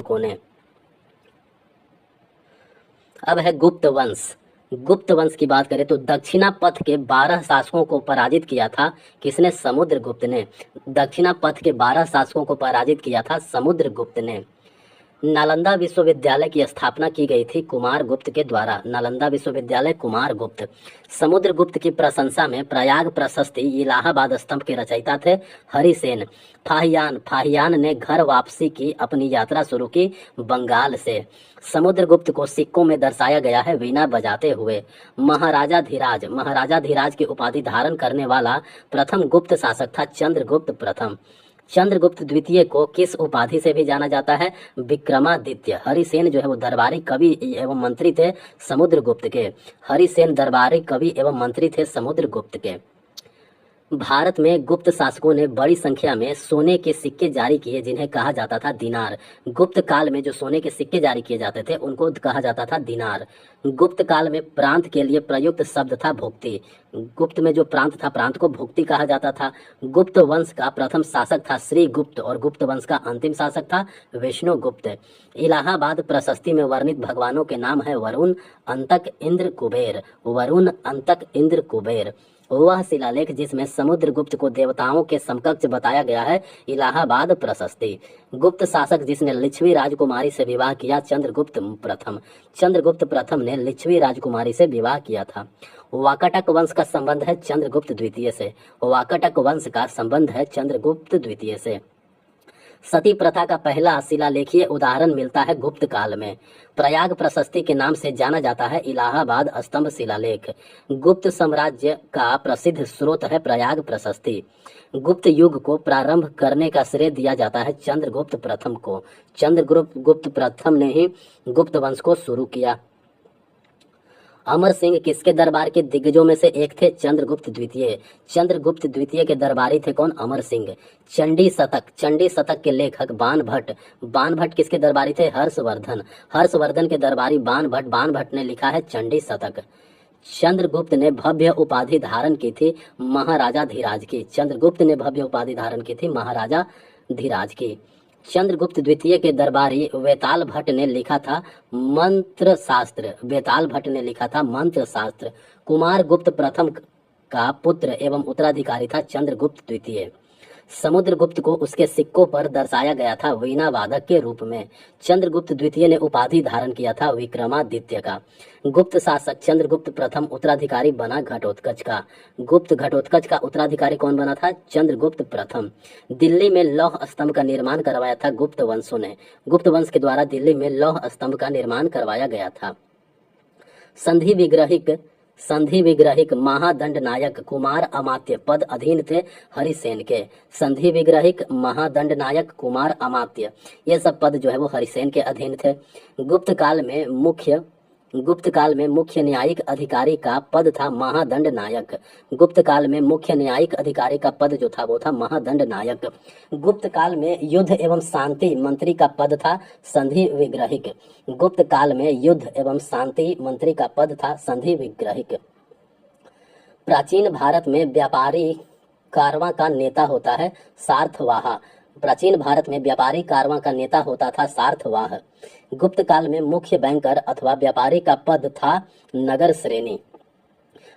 शासकों ने। अब है गुप्त वंश। गुप्त वंश की बात करें तो दक्षिणा पथ के 12 शासकों को पराजित किया था किसने? समुद्रगुप्त ने। दक्षिणा पथ के 12 शासकों को पराजित किया था समुद्रगुप्त ने। नालंदा विश्वविद्यालय की स्थापना की गई थी कुमारगुप्त के द्वारा। नालंदा विश्वविद्यालय कुमारगुप्त। समुद्रगुप्त की प्रशंसा में प्रयाग प्रशस्ति इलाहाबाद स्तंभ के रचयिता थे हरिसेन। फाहियान ने घर वापसी की अपनी यात्रा शुरू की बंगाल से। समुद्रगुप्त को सिक्कों में दर्शाया गया है वीणा बजाते हुए। महाराजा धीराज की उपाधि धारण करने वाला प्रथम गुप्त शासक था चंद्रगुप्त प्रथम। चंद्रगुप्त द्वितीय को किस उपाधि से भी जाना जाता है? विक्रमादित्य। हरिसेन जो है वो दरबारी कवि एवं मंत्री थे समुद्रगुप्त के। हरिसेन दरबारी कवि एवं मंत्री थे समुद्रगुप्त के। भारत में गुप्त शासकों ने बड़ी संख्या में सोने के सिक्के जारी किए जिन्हें कहा जाता था दिनार। गुप्त काल में जो सोने के सिक्के जारी किए जाते थे उनको कहा जाता था दिनार। गुप्त काल में प्रांत के लिए प्रयुक्त शब्द था भुक्ति। गुप्त में जो प्रांत था प्रांत को भुक्ति कहा जाता था। गुप्त वंश का प्रथम शासक था श्रीगुप्त और गुप्त वंश का अंतिम शासक था विष्णुगुप्त। इलाहाबाद प्रशस्ति में वर्णित भगवानों के नाम है वरुण, अंतक, इंद्र, कुबेर। वरुण, अंतक, इंद्र, कुबेर। वह शिलालेख जिसमें समुद्रगुप्त को देवताओं के समकक्ष बताया गया है इलाहाबाद प्रशस्ति। गुप्त शासक जिसने लिच्छवी राजकुमारी से विवाह किया चंद्रगुप्त प्रथम। चंद्रगुप्त प्रथम ने लिच्छवी राजकुमारी से विवाह किया था। वाकाटक वंश का संबंध है चंद्रगुप्त द्वितीय से। वाकाटक वंश का संबंध है चंद्रगुप्त द्वितीय से। सती प्रथा का पहला शिलालेखीय उदाहरण मिलता है गुप्त काल में। प्रयाग प्रशस्ति के नाम से जाना जाता है इलाहाबाद स्तंभ शिलालेख। गुप्त साम्राज्य का प्रसिद्ध स्रोत है प्रयाग प्रशस्ति। गुप्त युग को प्रारंभ करने का श्रेय दिया जाता है चंद्रगुप्त प्रथम को। चंद्रगुप्त प्रथम ने ही गुप्त वंश को शुरू किया। अमर सिंह किसके दरबार के दिग्गजों में से एक थे? चंद्रगुप्त द्वितीय। चंद्रगुप्त द्वितीय के दरबारी थे कौन? अमर सिंह। चंडी शतक के लेखक बाण भट्ट किसके दरबारी थे? हर्षवर्धन। हर्षवर्धन के दरबारी बाण भट्ट ने लिखा है चंडी शतक। चंद्रगुप्त ने भव्य उपाधि धारण की थी महाराजा धीराज की। चंद्रगुप्त ने भव्य उपाधि धारण की थी महाराजा धीराज की। चंद्रगुप्त द्वितीय के दरबारी वेताल भट्ट ने लिखा था मंत्र शास्त्र। कुमारगुप्त प्रथम का पुत्र एवं उत्तराधिकारी था चंद्रगुप्त द्वितीय। समुद्रगुप्त को उसके सिक्कों पर दर्शाया गया था वीणा वादक के रूप में। चंद्रगुप्त द्वितीय ने उपाधि धारण किया था विक्रमादित्य का। गुप्त शासक चंद्रगुप्त प्रथम उत्तराधिकारी बना घटोत्कच का। घटोत्कच का उत्तराधिकारी कौन बना था? चंद्रगुप्त प्रथम। दिल्ली में लौह स्तंभ का निर्माण करवाया था गुप्त वंशों ने। गुप्त वंश के द्वारा दिल्ली में लौह स्तंभ का निर्माण करवाया गया था। संधि विग्रहिक महादंड नायक कुमार अमात्य पद अधीन थे हरिसेन के। संधि विग्रहिक महादंड नायक कुमार अमात्य ये सब पद जो है वो हरिसेन के अधीन थे। गुप्त काल में मुख्य न्यायिक अधिकारी का पद था महादंड नायक। गुप्त काल में मुख्य न्यायिक अधिकारी का पद जो था वो था महादंड नायक। गुप्त काल में युद्ध एवं शांति मंत्री का पद था संधि विग्रहिक। गुप्त काल में युद्ध एवं शांति मंत्री का पद था संधि विग्रहिक। प्राचीन भारत में व्यापारी कारवां का नेता होता है सार्थवाह। प्राचीन भारत में व्यापारी कारवां का नेता होता था सार्थवाह। गुप्त काल में मुख्य बैंकर अथवा व्यापारी का पद था नगर श्रेणी।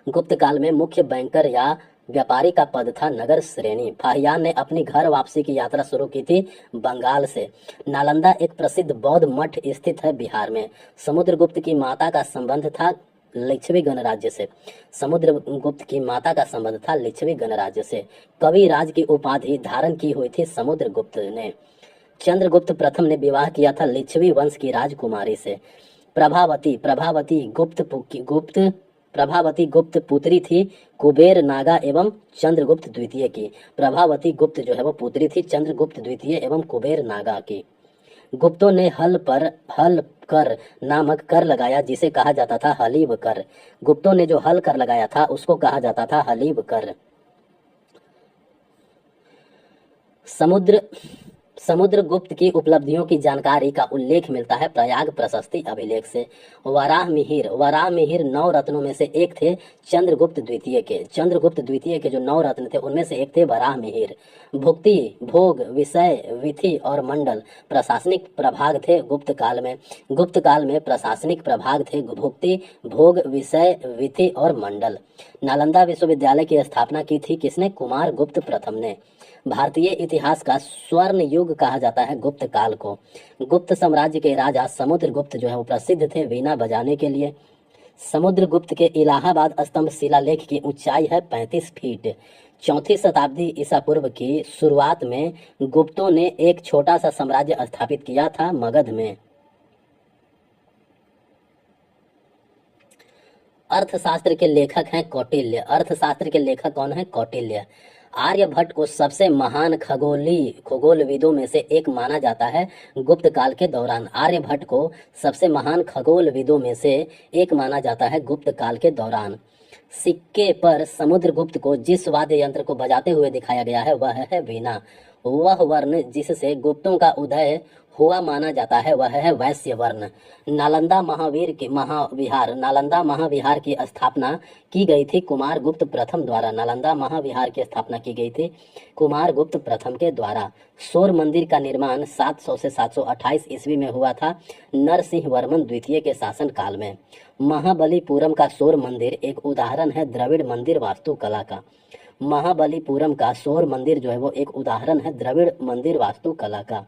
गुप्त काल में मुख्य बैंकर या व्यापारी का पद था नगर श्रेणी। फाहियान ने अपनी घर वापसी की यात्रा शुरू की थी बंगाल से। नालंदा एक प्रसिद्ध बौद्ध मठ स्थित है बिहार में। समुद्रगुप्त की माता का संबंध था लिच्छवी गणराज्य से। समुद्रगुप्त की माता का संबंध था लिच्छवी गणराज्य से। कविराज की उपाधि धारण की हुई थी समुद्रगुप्त ने। चंद्रगुप्त प्रथम ने विवाह किया था लिच्छवी वंश की राजकुमारी से। प्रभावती गुप्त पुत्री थी कुबेर नागा एवं चंद्रगुप्त द्वितीय की। प्रभावती गुप्त जो है वो पुत्री थी चंद्रगुप्त द्वितीय एवं कुबेर नागा की। गुप्तों ने हल कर नामक कर लगाया जिसे कहा जाता था हलीब कर। गुप्तों ने जो हल कर लगाया था उसको कहा जाता था हलीब कर। समुद्रगुप्त की उपलब्धियों की जानकारी का उल्लेख मिलता है प्रयाग प्रशस्ति अभिलेख से। वराह मिहिर 9 रत्नों में से एक थे चंद्रगुप्त द्वितीय के जो 9 रत्न थे उनमें से एक थे वराह मिहिर। भुक्ति, भोग, विषय, विधि और मंडल प्रशासनिक प्रभाग थे गुप्त काल में प्रशासनिक प्रभाग थे भुक्ति, भोग, विषय, विधि और मंडल। नालंदा विश्वविद्यालय की स्थापना की थी किसने? कुमार गुप्त प्रथम ने। भारतीय इतिहास का स्वर्ण युग कहा जाता है गुप्त काल को। गुप्त साम्राज्य के राजा समुद्रगुप्त जो है वो प्रसिद्ध थे वीणा बजाने के लिए। समुद्रगुप्त के इलाहाबाद स्तंभ शिलालेख की ऊंचाई है 35 फीट। 4वीं शताब्दी ईसा पूर्व की शुरुआत में गुप्तों ने एक छोटा सा साम्राज्य स्थापित किया था मगध में। अर्थशास्त्र के लेखक हैं कौटिल्य। अर्थशास्त्र के लेखक कौन है? कौटिल्य। आर्यभट्ट को सबसे महान खगोलविदों में से एक माना जाता है गुप्त काल के दौरान। आर्यभट्ट को सबसे महान खगोलविदों में से एक माना जाता है गुप्त काल के दौरान। सिक्के पर समुद्रगुप्त को जिस वाद्य यंत्र को बजाते हुए दिखाया गया है वह है वीणा। वह वर्ण जिससे गुप्तों का उदय हुआ माना जाता है वह है वैश्य वर्ण। नालंदा महाविहार की स्थापना की गई थी कुमार गुप्त प्रथम द्वारा। नालंदा महाविहार की स्थापना की गई थी कुमार गुप्त प्रथम के द्वारा। सौर मंदिर का निर्माण 700 से 728 ईस्वी में हुआ था नरसिंह वर्मन द्वितीय के शासन काल में। महाबलीपुरम का सौर मंदिर एक उदाहरण है द्रविड़ मंदिर वास्तुकला का। महाबलीपुरम का सौर मंदिर जो है वो एक उदाहरण है द्रविड़ मंदिर वास्तुकला का।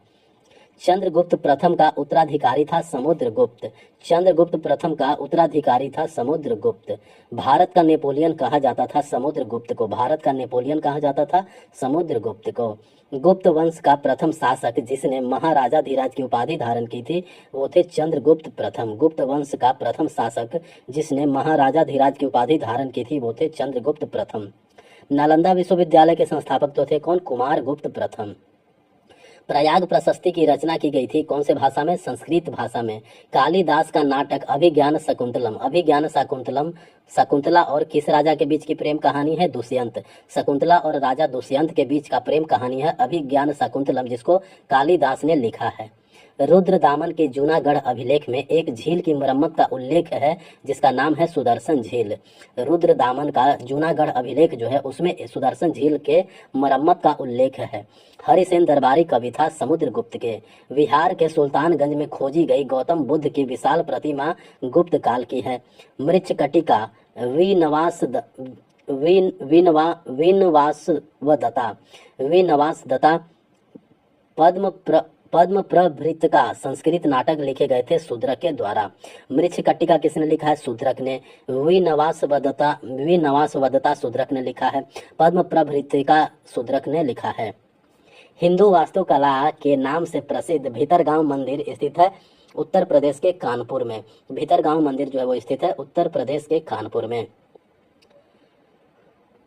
चंद्रगुप्त प्रथम का उत्तराधिकारी था समुद्रगुप्त। चंद्रगुप्त प्रथम का उत्तराधिकारी था समुद्रगुप्त। भारत का नेपोलियन कहा जाता था समुद्रगुप्त को। भारत का नेपोलियन कहा जाता था समुद्रगुप्त को। गुप्त वंश का प्रथम शासक जिसने महाराजाधिराज की उपाधि धारण की थी वो थे चंद्रगुप्त प्रथम। गुप्त वंश का प्रथम शासक जिसने महाराजाधिराज की उपाधि धारण की थी वो थे चंद्रगुप्त प्रथम। नालंदा विश्वविद्यालय के संस्थापक तो थे कौन? कुमार गुप्त प्रथम। प्रयाग प्रशस्ति की रचना की गई थी कौन से भाषा में? संस्कृत भाषा में। कालिदास का नाटक अभिज्ञान शकुंतलम शकुंतला और किस राजा के बीच की प्रेम कहानी है? दुष्यंत। शकुंतला और राजा दुष्यंत के बीच का प्रेम कहानी है अभिज्ञान शकुंतलम जिसको कालिदास ने लिखा है। रुद्रदामन के जूनागढ़ अभिलेख में एक झील की मरम्मत का उल्लेख है जिसका नाम है सुदर्शन झील। रुद्रदामन का जूनागढ़ अभिलेख जो है उसमें सुदर्शन झील के मरम्मत का उल्लेख है। हरिसेन दरबारी कवि था समुद्रगुप्त के। बिहार के सुल्तानगंज में खोजी गई गौतम बुद्ध की विशाल प्रतिमा गुप्त काल की है। मृच्छकटिका विनवास दत्ता पद्म प्रभृत का संस्कृत नाटक लिखे गए थे शूद्रक के द्वारा। मृच्छकटिका किसने लिखा है? शूद्रक ने। विनवास वदता शूद्रक ने लिखा है। पद्म प्रभृतिका शूद्रक ने लिखा है। हिंदू वास्तुकला के नाम से प्रसिद्ध भीतरगांव मंदिर स्थित है उत्तर प्रदेश के कानपुर में। भीतरगांव मंदिर जो है वो स्थित है उत्तर प्रदेश के कानपुर में।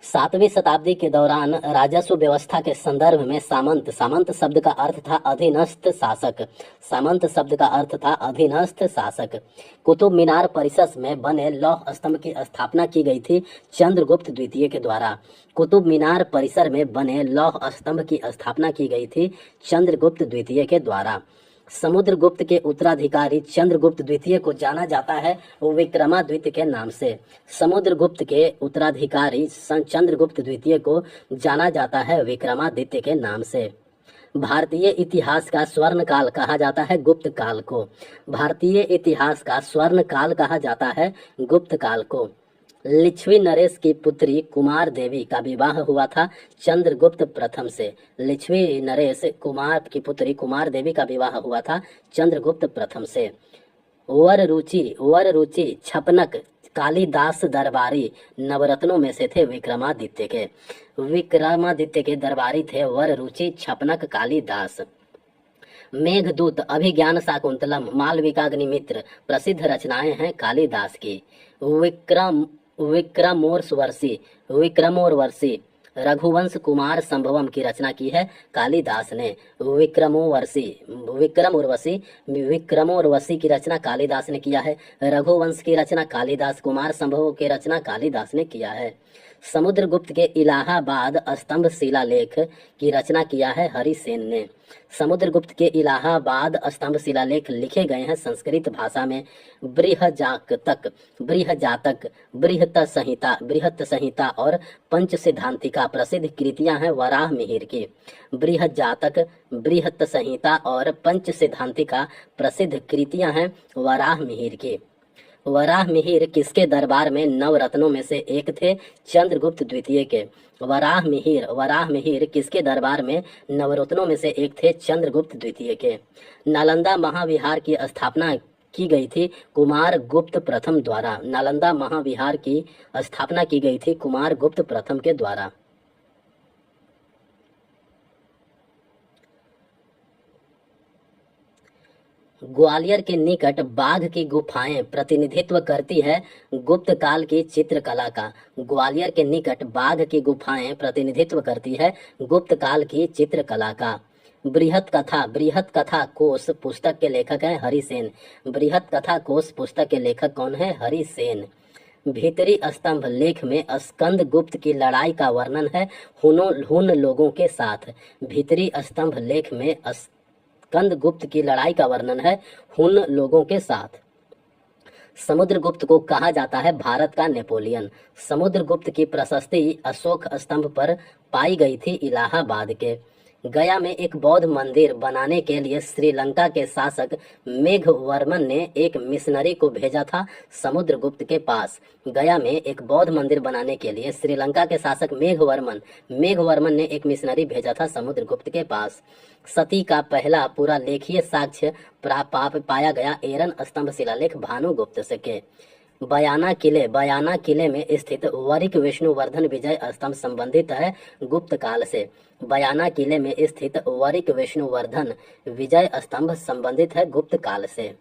7वीं शताब्दी के दौरान राजस्व व्यवस्था के संदर्भ में सामंत शब्द का अर्थ था अधीनस्थ शासक। कुतुब मीनार परिसर में बने लौह स्तंभ की स्थापना की गई थी चंद्रगुप्त द्वितीय के द्वारा। कुतुब मीनार परिसर में बने लौह स्तंभ की स्थापना की गई थी चंद्रगुप्त द्वितीय के द्वारा। समुद्रगुप्त के उत्तराधिकारी चंद्रगुप्त द्वितीय को जाना जाता है विक्रमादित्य के नाम से। समुद्रगुप्त के उत्तराधिकारी चंद्रगुप्त द्वितीय को जाना जाता है विक्रमादित्य के नाम से। भारतीय इतिहास का स्वर्ण काल कहा जाता है गुप्त काल को। भारतीय इतिहास का स्वर्ण काल कहा जाता है गुप्त काल को। लिच्छवी नरेश की पुत्री कुमार देवी का विवाह हुआ था चंद्रगुप्त प्रथम से। लिच्छवी नरेश कुमार की पुत्री कुमार देवी का विवाह हुआ था चंद्रगुप्त प्रथम से। वर रुचि छपनक कालिदास दरबारी नवरत्नों में से थे विक्रमादित्य के दरबारी थे वर रुचि छपनक कालिदास। मेघदूत अभिज्ञान शाकुंतलम मालविकाग्निमित्र प्रसिद्ध रचनाएं हैं कालिदास की। विक्रमोर्वशी रघुवंश कुमार संभवम की रचना की है कालिदास ने। विक्रमोर्वशी की रचना कालिदास ने किया है। रघुवंश की रचना कालिदास, कुमार संभव की रचना कालिदास ने किया है। समुद्रगुप्त के इलाहाबाद स्तंभ शिलालेख की रचना किया है हरिसेन ने। समुद्रगुप्त के इलाहाबाद स्तंभ शिलालेख लिखे गए हैं संस्कृत भाषा में। बृहजातक, बृहत संहिता और पंच सिद्धांतिका प्रसिद्ध कृतियां हैं वराह मिहिर की। बृहजातक, बृहत संहिता और पंच सिद्धांतिका प्रसिद्ध कृतियां हैं वराह मिहिर की। वराह मिहिर किसके दरबार में नवरत्नों में से एक थे? चंद्रगुप्त द्वितीय के। वराह मिहिर किसके दरबार में नवरत्नों में से एक थे? चंद्रगुप्त द्वितीय के। नालंदा महाविहार की स्थापना की गई थी कुमार गुप्त प्रथम द्वारा। नालंदा महाविहार की स्थापना की गई थी कुमार गुप्त प्रथम के द्वारा। ग्वालियर के निकट बाघ की गुफाएं प्रतिनिधित्व करती है गुप्त काल की चित्रकला का। ग्वालियर के निकट बाघ की गुफाएं प्रतिनिधित्व करती है गुप्त काल की चित्रकला का। बृहत कथा कोश पुस्तक के लेखक हैं हरिसेन। बृहत कथा कोश पुस्तक के लेखक कौन है? हरिसेन। भीतरी स्तंभ लेख में स्कंद गुप्त की लड़ाई का वर्णन है हुन लोगों के साथ। भीतरी स्तंभ लेख में स्कंद गुप्त की लड़ाई का वर्णन है हुन लोगों के साथ। समुद्रगुप्त को कहा जाता है भारत का नेपोलियन। समुद्रगुप्त की प्रशस्ति अशोक स्तंभ पर पाई गई थी इलाहाबाद के। गया में एक बौद्ध मंदिर बनाने के लिए श्रीलंका के शासक मेघवर्मन ने एक मिशनरी को भेजा था समुद्रगुप्त के पास। गया में एक बौद्ध मंदिर बनाने के लिए श्रीलंका के शासक मेघवर्मन ने एक मिशनरी भेजा था समुद्रगुप्त के पास। सती का पहला पूरा लेखीय साक्ष्य पाया गया एरन स्तंभ शिलालेख भानुगुप्त से के। बयाना किले में स्थित वरिक विष्णुवर्धन विजय स्तंभ संबंधित है गुप्त काल से। बयाना किले में स्थित वरिक विष्णुवर्धन विजय स्तंभ संबंधित है गुप्त काल से।